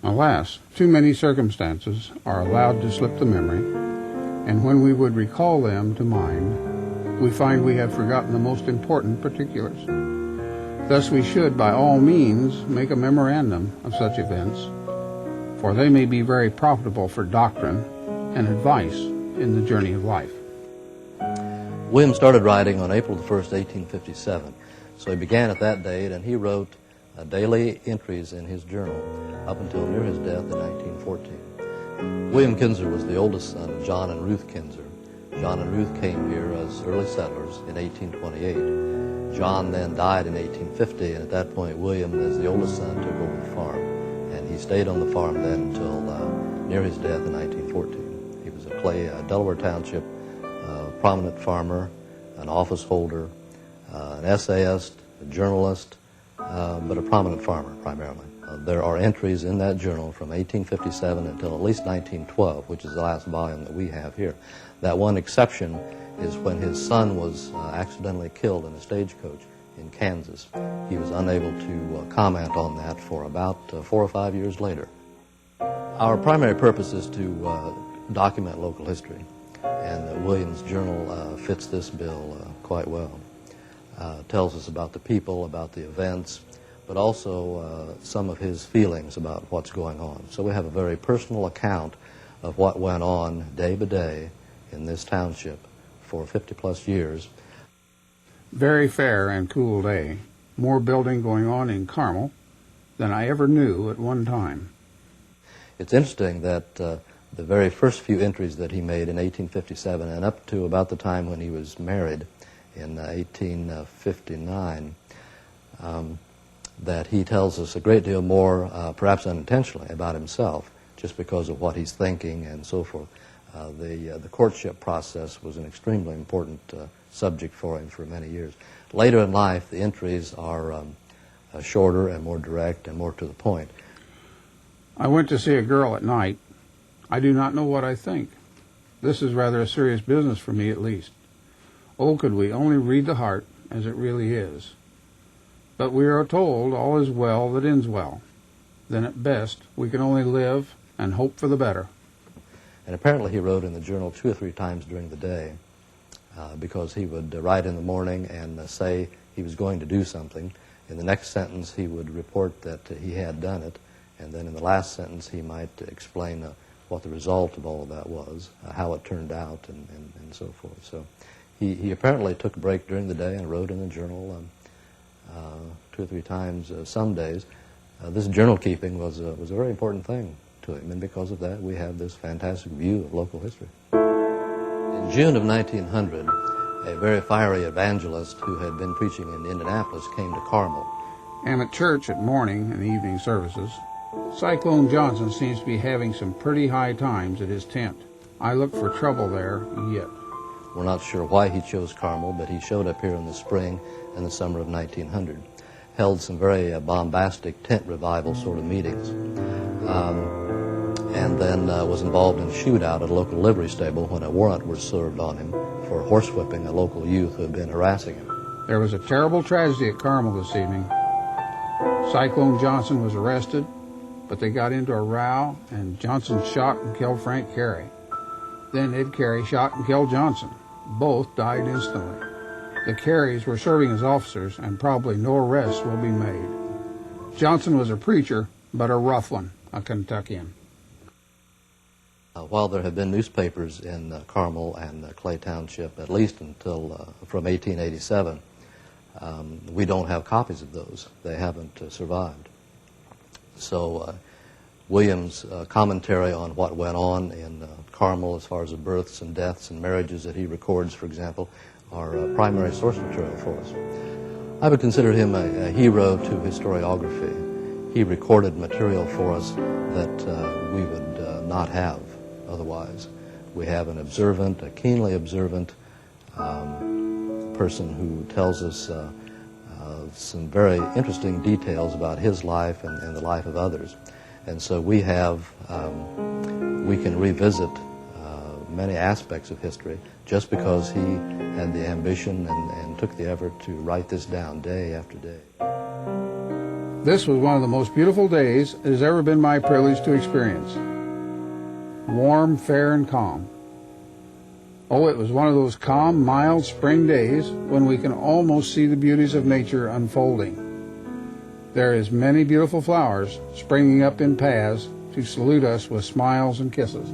Alas, too many circumstances are allowed to slip the memory, and when we would recall them to mind, we find we have forgotten the most important particulars. Thus we should, by all means, make a memorandum of such events, for they may be very profitable for doctrine and advice in the journey of life. William started writing on April 1st, 1857, so he began at that date, and he wrote daily entries in his journal up until near his death in 1914. William Kinzer was the oldest son of John and Ruth Kinzer. John and Ruth came here as early settlers in 1828. John then died in 1850, and at that point William, as the oldest son, took over the farm. And he stayed on the farm then until near his death in 1914. He was a Delaware Township prominent farmer, an office holder, an essayist, a journalist, but a prominent farmer primarily. There are entries in that journal from 1857 until at least 1912, which is the last volume that we have here. That one exception is when his son was accidentally killed in a stagecoach in Kansas. He was unable to comment on that for about 4 or 5 years later. Our primary purpose is to document local history, and William's journal fits this bill quite well. Tells us about the people, about the events, but also some of his feelings about what's going on. So we have a very personal account of what went on day by day in this township for 50-plus years. Very fair and cool day. More building going on in Carmel than I ever knew at one time. It's interesting that the very first few entries that he made in 1857 and up to about the time when he was married in 1859, that he tells us a great deal more, perhaps unintentionally, about himself, just because of what he's thinking and so forth. The courtship process was an extremely important subject for him for many years. Later in life, the entries are shorter and more direct and more to the point. I went to see a girl at night. I do not know what I think. This is rather a serious business for me, at least. Oh, could we only read the heart as it really is. But we are told all is well that ends well. Then at best we can only live and hope for the better. And apparently he wrote in the journal 2 or 3 times during the day, because he would write in the morning and say he was going to do something. In the next sentence he would report that he had done it, and then in the last sentence he might explain what the result of all of that was, how it turned out, and so forth. So he apparently took a break during the day and wrote in the journal 2 or 3 times some days. This journal keeping was a very important thing to him, and because of that we have this fantastic view of local history. In June of 1900, a very fiery evangelist who had been preaching in Indianapolis came to Carmel. Am at church at morning and evening services. Cyclone Johnson seems to be having some pretty high times at his tent. I look for trouble there yet. We're not sure why he chose Carmel, but he showed up here in the spring and the summer of 1900. Held some very bombastic tent revival sort of meetings. And then was involved in a shootout at a local livery stable when a warrant was served on him for horsewhipping a local youth who had been harassing him. There was a terrible tragedy at Carmel this evening. Cyclone Johnson was arrested, but they got into a row, and Johnson shot and killed Frank Carey. Then Ed Carey shot and killed Johnson. Both died instantly. The Careys were serving as officers, and probably no arrests will be made. Johnson was a preacher, but a rough one, a Kentuckian. While there have been newspapers in Carmel and Clay Township, at least until from 1887, we don't have copies of those. They haven't survived. So William's commentary on what went on in Carmel as far as the births and deaths and marriages that he records, for example, are primary source material for us. I would consider him a hero to historiography. He recorded material for us that we would not have otherwise. We have an observant, a keenly observant person who tells us some very interesting details about his life and the life of others. And so we can revisit many aspects of history just because he had the ambition and took the effort to write this down day after day. This was one of the most beautiful days it has ever been my privilege to experience. Warm, fair, and calm. Oh, it was one of those calm, mild spring days when we can almost see the beauties of nature unfolding. There is many beautiful flowers springing up in paths to salute us with smiles and kisses.